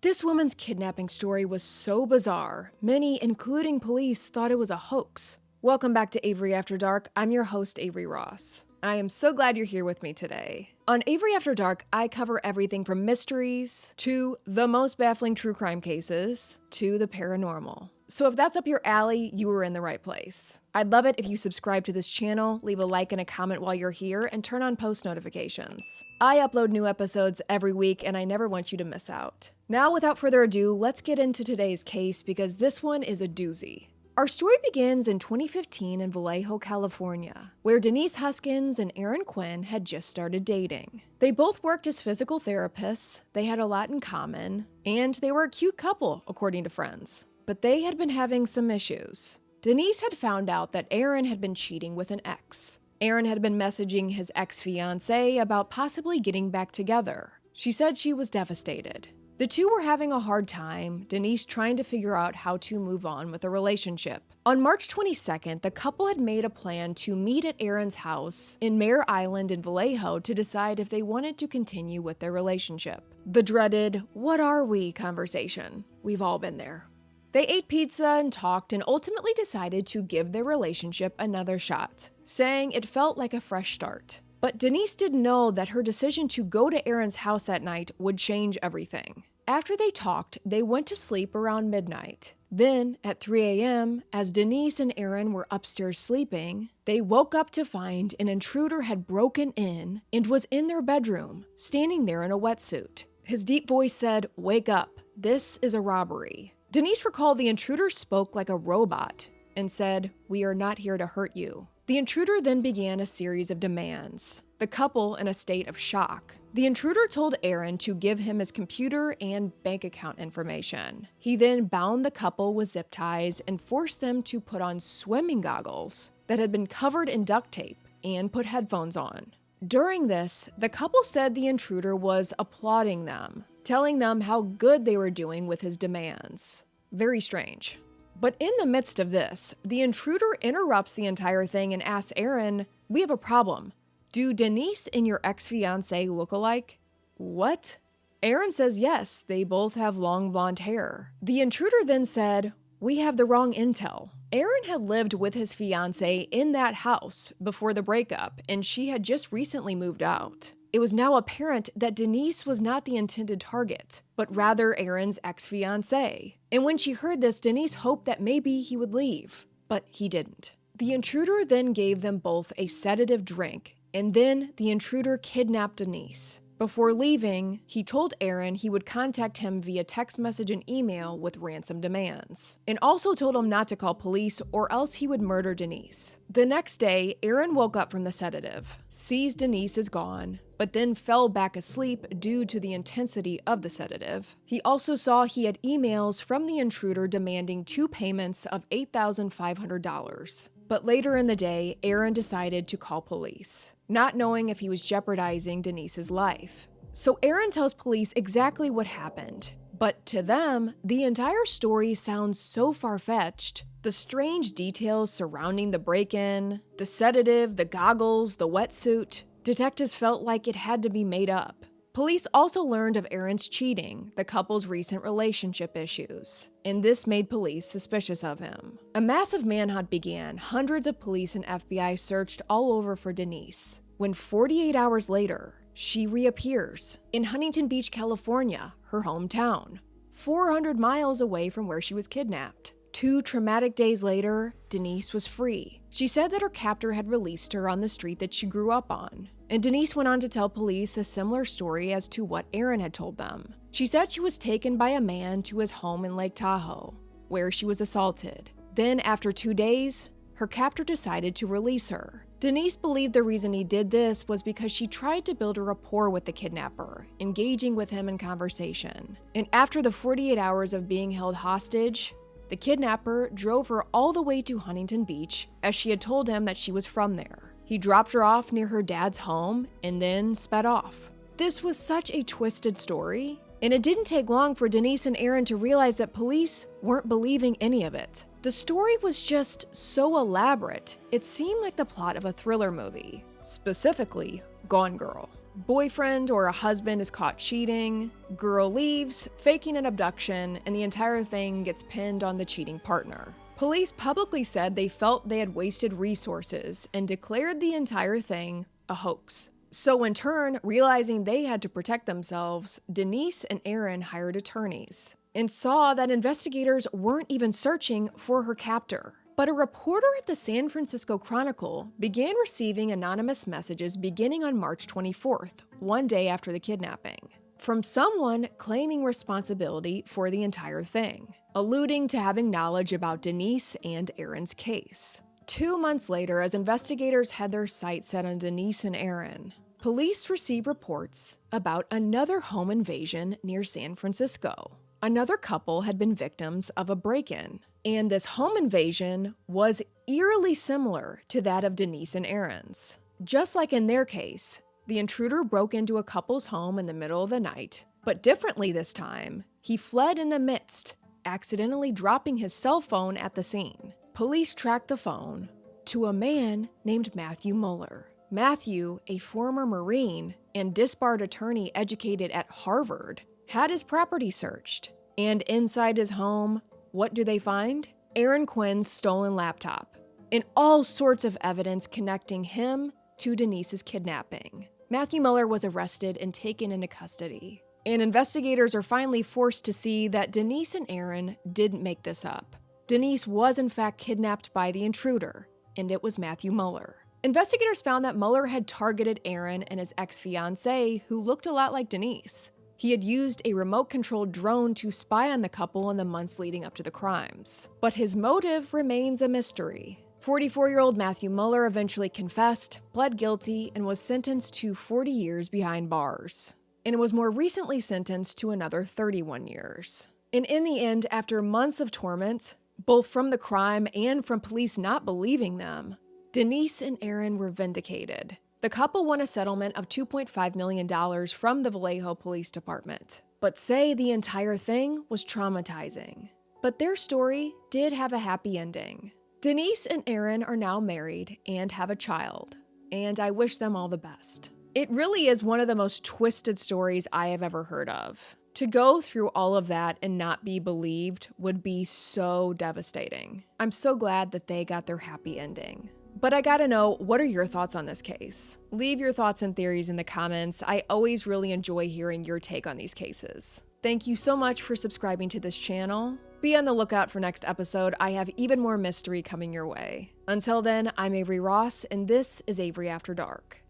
This woman's kidnapping story was so bizarre, many, including police, thought it was a hoax. Welcome back to Avery After Dark. I'm your host, Avery Ross. I am so glad you're here with me today. On Avery After Dark, I cover everything from mysteries, to the most baffling true crime cases, to the paranormal. So if that's up your alley, you were in the right place. I'd love it if you subscribe to this channel, leave a like and a comment while you're here, and turn on post notifications. I upload new episodes every week, and I never want you to miss out. Now, without further ado, let's get into today's case because this one is a doozy. Our story begins in 2015 in Vallejo, California, where Denise Huskins and Quinn had just started dating. They both worked as physical therapists, they had a lot in common, and they were a cute couple, according to friends. But they had been having some issues. Denise had found out that had been cheating with an ex. Had been messaging his ex-fiancé about possibly getting back together. She said she was devastated. The two were having a hard time, Denise trying to figure out how to move on with the relationship. On March 22nd, the couple had made a plan to meet at Aaron's house in Mare Island in Vallejo to decide if they wanted to continue with their relationship. The dreaded, "what are we" conversation. We've all been there. They ate pizza and talked and ultimately decided to give their relationship another shot, saying it felt like a fresh start. But Denise didn't know that her decision to go to Aaron's house that night would change everything. After they talked, they went to sleep around midnight. Then, at 3 a.m., as Denise and Aaron were upstairs sleeping, they woke up to find an intruder had broken in and was in their bedroom, standing there in a wetsuit. His deep voice said, "Wake up, this is a robbery." Denise recalled the intruder spoke like a robot and said, "We are not here to hurt you." The intruder then began a series of demands, the couple in a state of shock. The intruder told Aaron to give him his computer and bank account information. He then bound the couple with zip ties and forced them to put on swimming goggles that had been covered in duct tape and put headphones on. During this, the couple said the intruder was applauding them, telling them how good they were doing with his demands. Very strange. But in the midst of this, the intruder interrupts the entire thing and asks Aaron, "We have a problem. Do Denise and your ex-fiancé look alike?" What? Aaron says yes, they both have long blonde hair. The intruder then said, "We have the wrong intel." Aaron had lived with his fiancé in that house before the breakup, and she had just recently moved out. It was now apparent that Denise was not the intended target, but rather Aaron's ex-fiancé. And when she heard this, Denise hoped that maybe he would leave, but he didn't. The intruder then gave them both a sedative drink, and then the intruder kidnapped Denise. Before leaving, he told Aaron he would contact him via text message and email with ransom demands, and also told him not to call police or else he would murder Denise. The next day, Aaron woke up from the sedative, sees Denise is gone, but then fell back asleep due to the intensity of the sedative. He also saw he had emails from the intruder demanding 2 payments of $8,500. But later in the day, Aaron decided to call police, not knowing if he was jeopardizing Denise's life. So Aaron tells police exactly what happened, but to them, the entire story sounds so far-fetched. The strange details surrounding the break-in, the sedative, the goggles, the wetsuit, detectives felt like it had to be made up. Police also learned of Aaron's cheating, the couple's recent relationship issues, and this made police suspicious of him. A massive manhunt began. Hundreds of police and FBI searched all over for Denise, when 48 hours later, she reappears in Huntington Beach, California, her hometown, 400 miles away from where she was kidnapped. 2 traumatic days later, Denise was free. She said that her captor had released her on the street that she grew up on. And Denise went on to tell police a similar story as to what Aaron had told them. She said she was taken by a man to his home in Lake Tahoe, where she was assaulted. Then, after 2 days, her captor decided to release her. Denise believed the reason he did this was because she tried to build a rapport with the kidnapper, engaging with him in conversation. And after the 48 hours of being held hostage, the kidnapper drove her all the way to Huntington Beach, as she had told him that she was from there. He dropped her off near her dad's home and then sped off. This was such a twisted story, and it didn't take long for Denise and Aaron to realize that police weren't believing any of it. The story was just so elaborate, it seemed like the plot of a thriller movie, specifically Gone Girl. Boyfriend or a husband is caught cheating, girl leaves, faking an abduction, and the entire thing gets pinned on the cheating partner. Police publicly said they felt they had wasted resources and declared the entire thing a hoax. So in turn, realizing they had to protect themselves, Denise and Aaron hired attorneys and saw that investigators weren't even searching for her captor. But a reporter at the San Francisco Chronicle began receiving anonymous messages beginning on March 24th, one day after the kidnapping, from someone claiming responsibility for the entire thing, alluding to having knowledge about Denise and Aaron's case. 2 months later, as investigators had their sights set on Denise and Aaron, police received reports about another home invasion near San Francisco. Another couple had been victims of a break-in, and this home invasion was eerily similar to that of Denise and Aaron's. Just like in their case, the intruder broke into a couple's home in the middle of the night, but differently this time, he fled in the midst, accidentally dropping his cell phone at the scene. Police tracked the phone to a man named Matthew Mueller. Matthew, a former Marine and disbarred attorney educated at Harvard, had his property searched. And inside his home, what do they find? Aaron Quinn's stolen laptop and all sorts of evidence connecting him to Denise's kidnapping. Matthew Mueller was arrested and taken into custody. And investigators are finally forced to see that Denise and Aaron didn't make this up. Denise was in fact kidnapped by the intruder, and it was Matthew Mueller. Investigators found that Mueller had targeted Aaron and his ex-fiancée, who looked a lot like Denise. He had used a remote-controlled drone to spy on the couple in the months leading up to the crimes. But his motive remains a mystery. 44-year-old Matthew Mueller eventually confessed, pled guilty, and was sentenced to 40 years behind bars. And was more recently sentenced to another 31 years. And in the end, after months of torment, both from the crime and from police not believing them, Denise and Aaron were vindicated. The couple won a settlement of $2.5 million from the Vallejo Police Department, but say the entire thing was traumatizing. But their story did have a happy ending. Denise and Aaron are now married and have a child, and I wish them all the best. It really is one of the most twisted stories I have ever heard of. To go through all of that and not be believed would be so devastating. I'm so glad that they got their happy ending. But I gotta know, what are your thoughts on this case? Leave your thoughts and theories in the comments. I always really enjoy hearing your take on these cases. Thank you so much for subscribing to this channel. Be on the lookout for next episode. I have even more mystery coming your way. Until then, I'm Avery Ross, and this is Avery After Dark.